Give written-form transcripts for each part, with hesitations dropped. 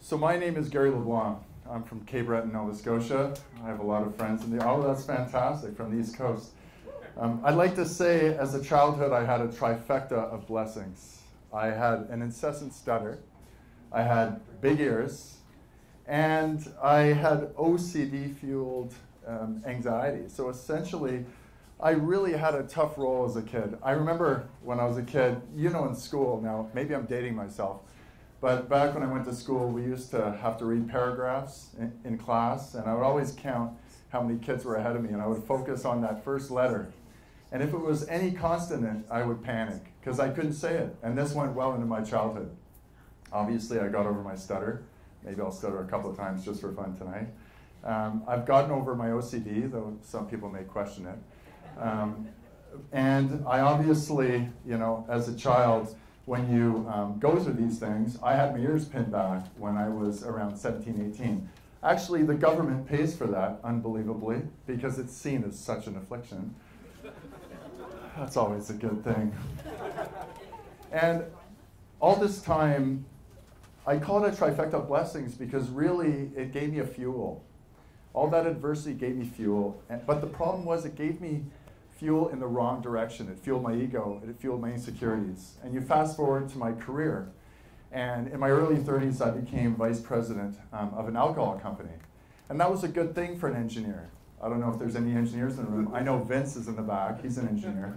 So my name is Gary LeBlanc. I'm from Cape Breton, Nova Scotia. I have a lot of friends in the, oh, that's fantastic, from the East Coast. I'd like to say, as a childhood, I had a trifecta of blessings. I had an incessant stutter, I had big ears, and I had OCD-fueled anxiety. So essentially, I really had a tough role as a kid. I remember when I was a kid, you know, in school, now maybe I'm dating myself, but back when I went to school, we used to have to read paragraphs in class, and I would always count how many kids were ahead of me, and I would focus on that first letter. And if it was any consonant, I would panic, because I couldn't say it. And this went well into my childhood. Obviously, I got over my stutter. Maybe I'll stutter a couple of times just for fun tonight. I've gotten over my OCD, though some people may question it. And I obviously, you know, as a child, when you go through these things, I had my ears pinned back when I was around 17, 18. Actually, the government pays for that, unbelievably, because it's seen as such an affliction. That's always a good thing. And all this time, I call it a trifecta of blessings because really it gave me a fuel. All that adversity gave me fuel. But the problem was it gave me fuel in the wrong direction. It fueled my ego, it fueled my insecurities. And you fast forward to my career, and in my early 30s I became vice president of an alcohol company. And that was a good thing for an engineer. I don't know if there's any engineers in the room. I know Vince is in the back, he's an engineer.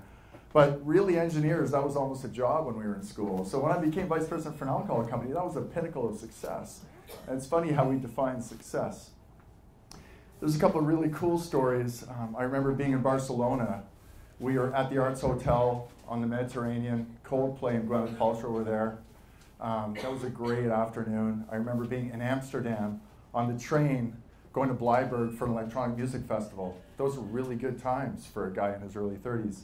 But really engineers, that was almost a job when we were in school. So when I became vice president for an alcohol company, that was the pinnacle of success. And it's funny how we define success. There's a couple of really cool stories. I remember being in Barcelona. We were at the Arts Hotel on the Mediterranean. Coldplay and Gwyneth Paltrow were there. That was a great afternoon. I remember being in Amsterdam on the train going to Bleiburg for an electronic music festival. Those were really good times for a guy in his early 30s.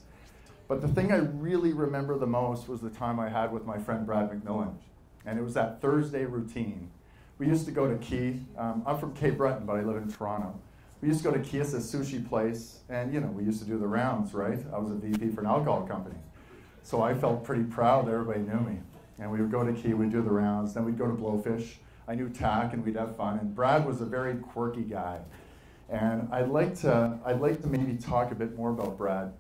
But the thing I really remember the most was the time I had with my friend Brad McMillan. And it was that Thursday routine. We used to go to Key. I'm from Cape Breton, but I live in Toronto. We used to go to Key, it's a sushi place, and you know, we used to do the rounds, right? I was a VP for an alcohol company. So I felt pretty proud that everybody knew me. And we would go to Key, we'd do the rounds, then we'd go to Blowfish. I knew TAC, and we'd have fun. And Brad was a very quirky guy. And I'd like to maybe talk a bit more about Brad.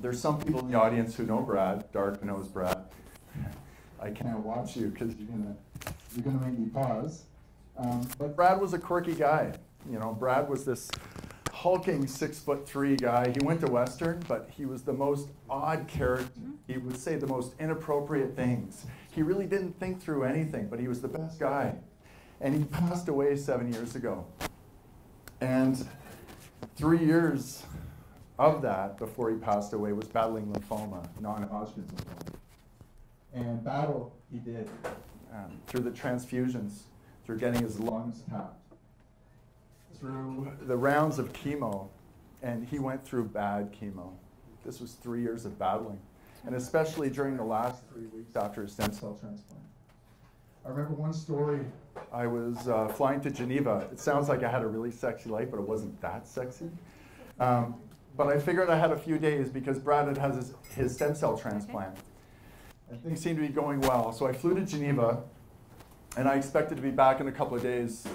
There's some people in the audience who know Brad. Dark knows Brad. I can't watch you because you're gonna make me pause. But Brad was a quirky guy. You know, Brad was this hulking 6'3" guy. He went to Western, but he was the most odd character. He would say the most inappropriate things. He really didn't think through anything, but he was the best guy. And he passed away 7 years ago. And 3 years of that, before he passed away, was battling lymphoma, non-Hodgkin's lymphoma. And battle he did through the transfusions, through getting his lungs tapped, through the rounds of chemo, and he went through bad chemo. This was 3 years of battling, and especially during the last 3 weeks after his stem cell transplant. I remember one story. I was flying to Geneva. It sounds like I had a really sexy life, but it wasn't that sexy. But I figured I had a few days because Brad had his stem cell transplant. And things seemed to be going well. So I flew to Geneva, and I expected to be back in a couple of days.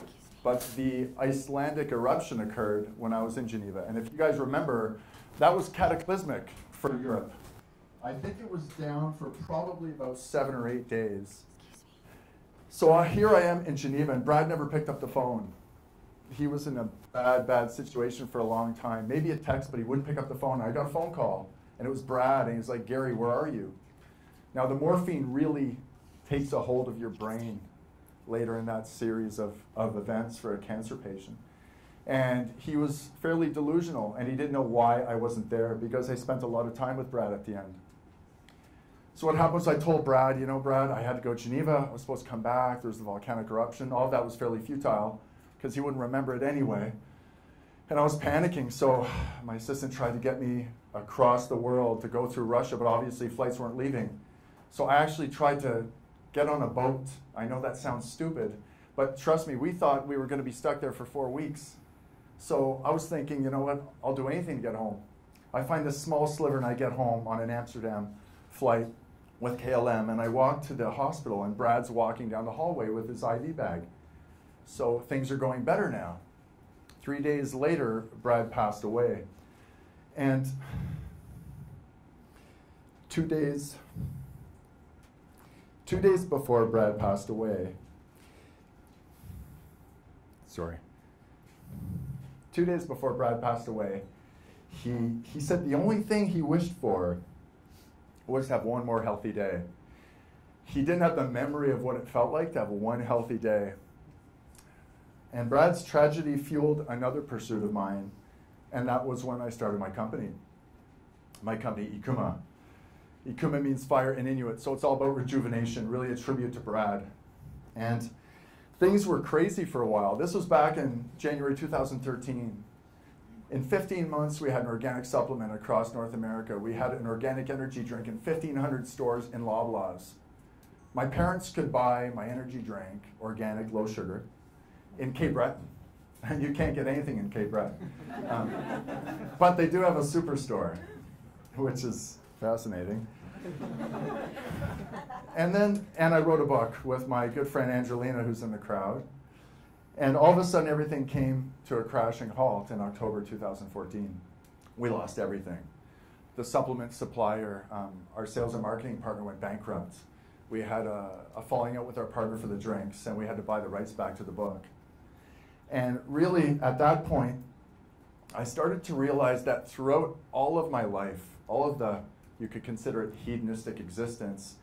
But the Icelandic eruption occurred when I was in Geneva. And if you guys remember, that was cataclysmic for Europe. I think it was down for probably about 7 or 8 days. So here I am in Geneva, and Brad never picked up the phone. He was in a bad situation for a long time. Maybe a text, but he wouldn't pick up the phone. I got a phone call, and it was Brad, and he's like, "Gary, where are you?" Now, the morphine really takes a hold of your brain later in that series of events for a cancer patient. And he was fairly delusional, and he didn't know why I wasn't there because I spent a lot of time with Brad at the end. So what happened was I told Brad, you know, Brad, I had to go to Geneva. I was supposed to come back. There was the volcanic eruption. All of that was fairly futile because he wouldn't remember it anyway. And I was panicking, so my assistant tried to get me across the world to go through Russia, but obviously flights weren't leaving. So I actually tried to get on a boat. I know that sounds stupid, but trust me, we thought we were going to be stuck there for 4 weeks. So I was thinking, you know what, I'll do anything to get home. I find this small sliver and I get home on an Amsterdam flight with KLM, and I walk to the hospital, and Brad's walking down the hallway with his IV bag. So things are going better now. 3 days later, Brad passed away. And 2 days before Brad passed away, 2 days before Brad passed away, he said the only thing he wished for was to have one more healthy day. He didn't have the memory of what it felt like to have one healthy day. And Brad's tragedy fueled another pursuit of mine, and that was when I started my company. My company, Ikuma. Ikuma means fire in Inuit, so it's all about rejuvenation, really a tribute to Brad. And things were crazy for a while. This was back in January 2013. In 15 months, we had an organic supplement across North America. We had an organic energy drink in 1,500 stores in Loblaws. My parents could buy my energy drink, organic, low sugar, in Cape Breton. And you can't get anything in Cape Breton. But they do have a superstore, which is fascinating. And I wrote a book with my good friend Angelina, who's in the crowd. And all of a sudden, everything came to a crashing halt in October 2014. We lost everything. The supplement supplier, our sales and marketing partner, went bankrupt. We had a falling out with our partner for the drinks, and we had to buy the rights back to the book. And really, at that point, I started to realize that throughout all of my life, all of the, you could consider it hedonistic existence,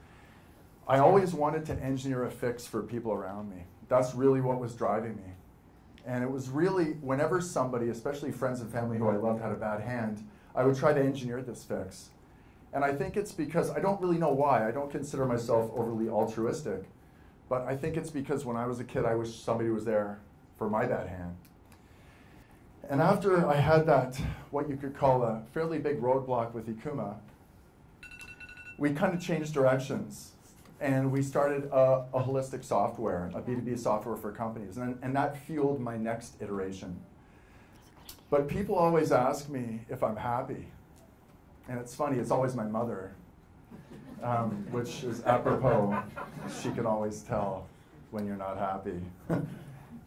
I always wanted to engineer a fix for people around me. That's really what was driving me. And it was really, whenever somebody, especially friends and family who I loved, had a bad hand, I would try to engineer this fix. And I think it's because, I don't really know why, I don't consider myself overly altruistic, but I think it's because when I was a kid, I wish somebody was there for my bad hand. And after I had that, what you could call a fairly big roadblock with Ikuma, we kind of changed directions. And we started a holistic software, a B2B software for companies. And that fueled my next iteration. But people always ask me if I'm happy. And it's funny, it's always my mother, which is apropos. She can always tell when you're not happy.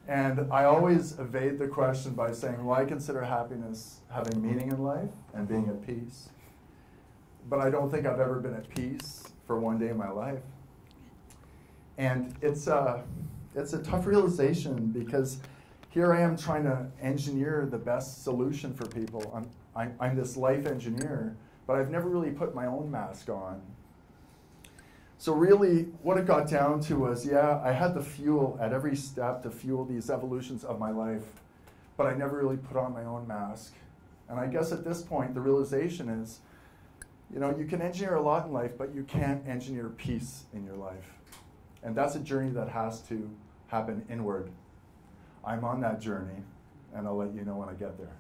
And I always evade the question by saying, well, I consider happiness having meaning in life and being at peace. But I don't think I've ever been at peace for one day in my life. And it's a tough realization because here I am trying to engineer the best solution for people. I'm this life engineer, but I've never really put my own mask on. So really, what it got down to was, yeah, I had the fuel at every step to fuel these evolutions of my life, but I never really put on my own mask. And I guess at this point, the realization is, you know, you can engineer a lot in life, but you can't engineer peace in your life. And that's a journey that has to happen inward. I'm on that journey, and I'll let you know when I get there.